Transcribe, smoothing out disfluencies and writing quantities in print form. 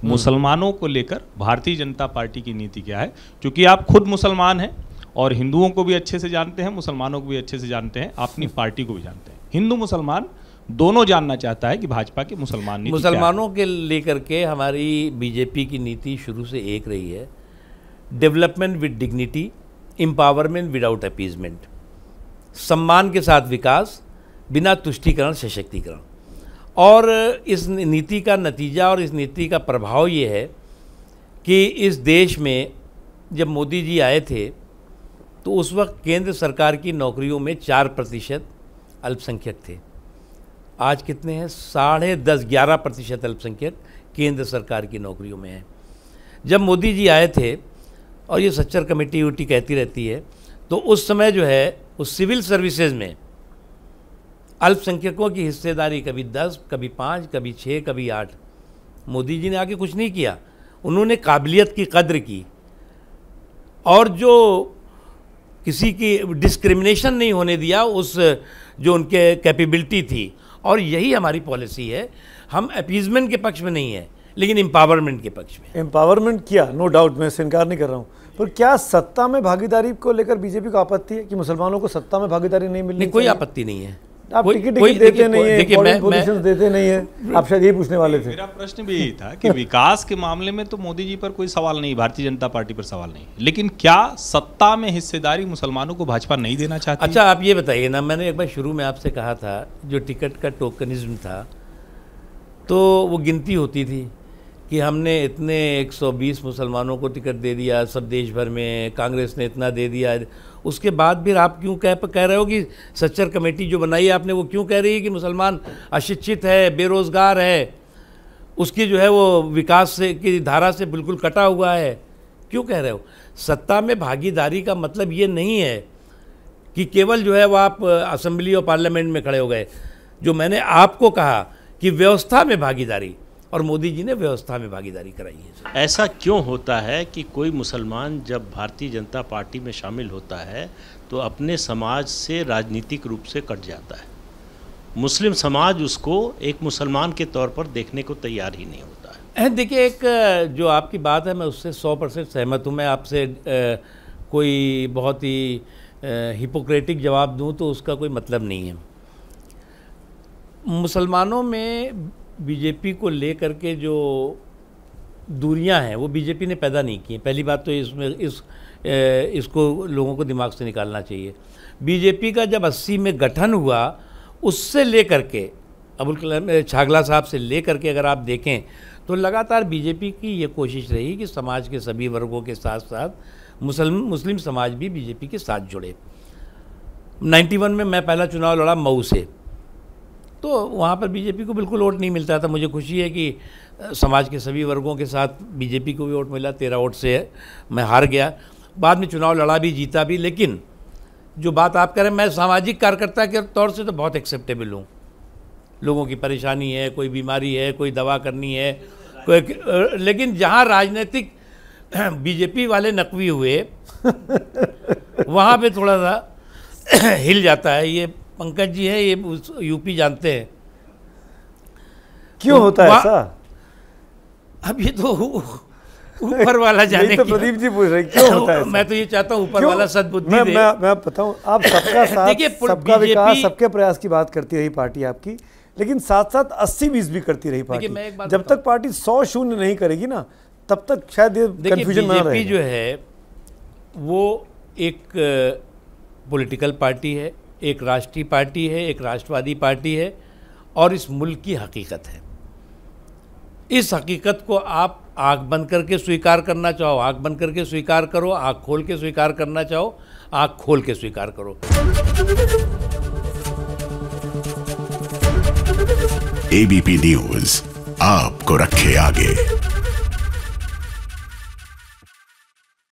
मुसलमानों को लेकर भारतीय जनता पार्टी की नीति क्या है? क्योंकि आप खुद मुसलमान हैं और हिंदुओं को भी अच्छे से जानते हैं, मुसलमानों को भी अच्छे से जानते हैं, अपनी पार्टी को भी जानते हैं। हिंदू मुसलमान दोनों जानना चाहता है कि भाजपा के मुसलमानों के लेकर के हमारी बीजेपी की नीति शुरू से एक रही है, development with dignity, empowerment without appeasement, सम्मान के साथ विकास, बिना तुष्टीकरण सशक्तिकरण। और इस नीति का नतीजा और इस नीति का प्रभाव ये है कि इस देश में जब मोदी जी आए थे तो उस वक्त केंद्र सरकार की नौकरियों में 4% अल्पसंख्यक थे। आज कितने हैं? 10.5-11% अल्पसंख्यक केंद्र सरकार की नौकरियों में है। जब मोदी जी आए थे, और ये सच्चर कमेटी उटी कहती रहती है, तो उस समय जो है उस सिविल सर्विसेज में अल्पसंख्यकों की हिस्सेदारी कभी 10, कभी 5, कभी 6, कभी 8। मोदी जी ने आके कुछ नहीं किया, उन्होंने काबिलियत की कद्र की और जो किसी की डिस्क्रिमिनेशन नहीं होने दिया, उस जो उनके कैपेबिलिटी थी। और यही हमारी पॉलिसी है। हम अपीजमेंट के पक्ष में नहीं है, लेकिन एम्पावरमेंट के पक्ष में। एम्पावरमेंट किया, नो डाउट, मैं इससे इनकार नहीं कर रहा हूँ, पर क्या सत्ता में भागीदारी को लेकर बीजेपी को आपत्ति है कि मुसलमानों को सत्ता में भागीदारी नहीं मिलनी? नहीं, कोई आपत्ति नहीं है। आप टिकट देते नहीं है, पोजीशंस देते नहीं है, आप शायद यही पूछने वाले थे। मेरा प्रश्न भी यही था कि विकास के मामले में तो मोदी जी पर कोई सवाल नहीं, भारतीय जनता पार्टी पर सवाल नहीं, लेकिन क्या सत्ता में हिस्सेदारी मुसलमानों को भाजपा नहीं देना चाहती? अच्छा, आप ये बताइए ना, मैंने एक बार शुरू में आपसे कहा था जो टिकट का टोकनिज्म था, तो वो गिनती होती थी कि हमने इतने 120 मुसलमानों को टिकट दे दिया सब देश भर में, कांग्रेस ने इतना दे दिया। उसके बाद फिर आप क्यों कह रहे हो कि सच्चर कमेटी जो बनाई है आपने, वो क्यों कह रही है कि मुसलमान अशिक्षित है, बेरोज़गार है, उसकी जो है वो विकास से की धारा से बिल्कुल कटा हुआ है? क्यों कह रहे हो? सत्ता में भागीदारी का मतलब ये नहीं है कि केवल जो है वो आप असेंबली और पार्लियामेंट में खड़े हो गए। जो मैंने आपको कहा कि व्यवस्था में भागीदारी, और मोदी जी ने व्यवस्था में भागीदारी कराई है। ऐसा क्यों होता है कि कोई मुसलमान जब भारतीय जनता पार्टी में शामिल होता है तो अपने समाज से राजनीतिक रूप से कट जाता है? मुस्लिम समाज उसको एक मुसलमान के तौर पर देखने को तैयार ही नहीं होता है। देखिए, एक जो आपकी बात है मैं उससे 100% सहमत हूँ। मैं आपसे कोई बहुत ही हिपोक्रेटिक जवाब दूँ तो उसका कोई मतलब नहीं है। मुसलमानों में बीजेपी को लेकर के जो दूरियां हैं वो बीजेपी ने पैदा नहीं की। पहली बात तो इसको लोगों को दिमाग से निकालना चाहिए। बीजेपी का जब 80 में गठन हुआ, उससे लेकर के अबुल कलाम छागला साहब से लेकर के अगर आप देखें तो लगातार बीजेपी की ये कोशिश रही कि समाज के सभी वर्गों के साथ साथ मुस्लिम समाज भी बीजेपी के साथ जुड़े। 91 में मैं पहला चुनाव लड़ा मऊ से, तो वहाँ पर बीजेपी को बिल्कुल वोट नहीं मिलता था। मुझे खुशी है कि समाज के सभी वर्गों के साथ बीजेपी को भी वोट मिला, 13 वोट से मैं हार गया। बाद में चुनाव लड़ा भी, जीता भी। लेकिन जो बात आप कह रहे हैं, मैं सामाजिक कार्यकर्ता के तौर से तो बहुत एक्सेप्टेबल हूँ। लोगों की परेशानी है, कोई बीमारी है, कोई दवा करनी है, लेकिन जहाँ राजनीतिक बीजेपी वाले नकवी हुए वहाँ पे थोड़ा सा हिल जाता है। ये पंकज जी है, ये यूपी जानते हैं क्यों होता है ऐसा। अब ये तो ऊपर वाला जाने तो प्रदीप जी पूछ रहे क्यों होता है। मैं तो ये चाहता हूँ ऊपर वाला सद्बुद्धि दे। मैं बताऊँ, आप सबका साथ, सबका विकास, सबके प्रयास की बात करती रही पार्टी आपकी, लेकिन साथ साथ 80-20 भी करती रही पार्टी। जब तक पार्टी 100-0 नहीं करेगी ना, तब तक शायद ये कंफ्यूजन ना रहे। बीजेपी जो है वो एक पॉलिटिकल पार्टी है, एक राष्ट्रीय पार्टी है, एक राष्ट्रवादी पार्टी है, और इस मुल्क की हकीकत है। इस हकीकत को आप आंख बंद करके स्वीकार करना चाहो, आंख बंद करके स्वीकार करो, आंख खोल के स्वीकार करना चाहो, आंख खोल के स्वीकार करो। एबीपी न्यूज़ आपको रखे आगे।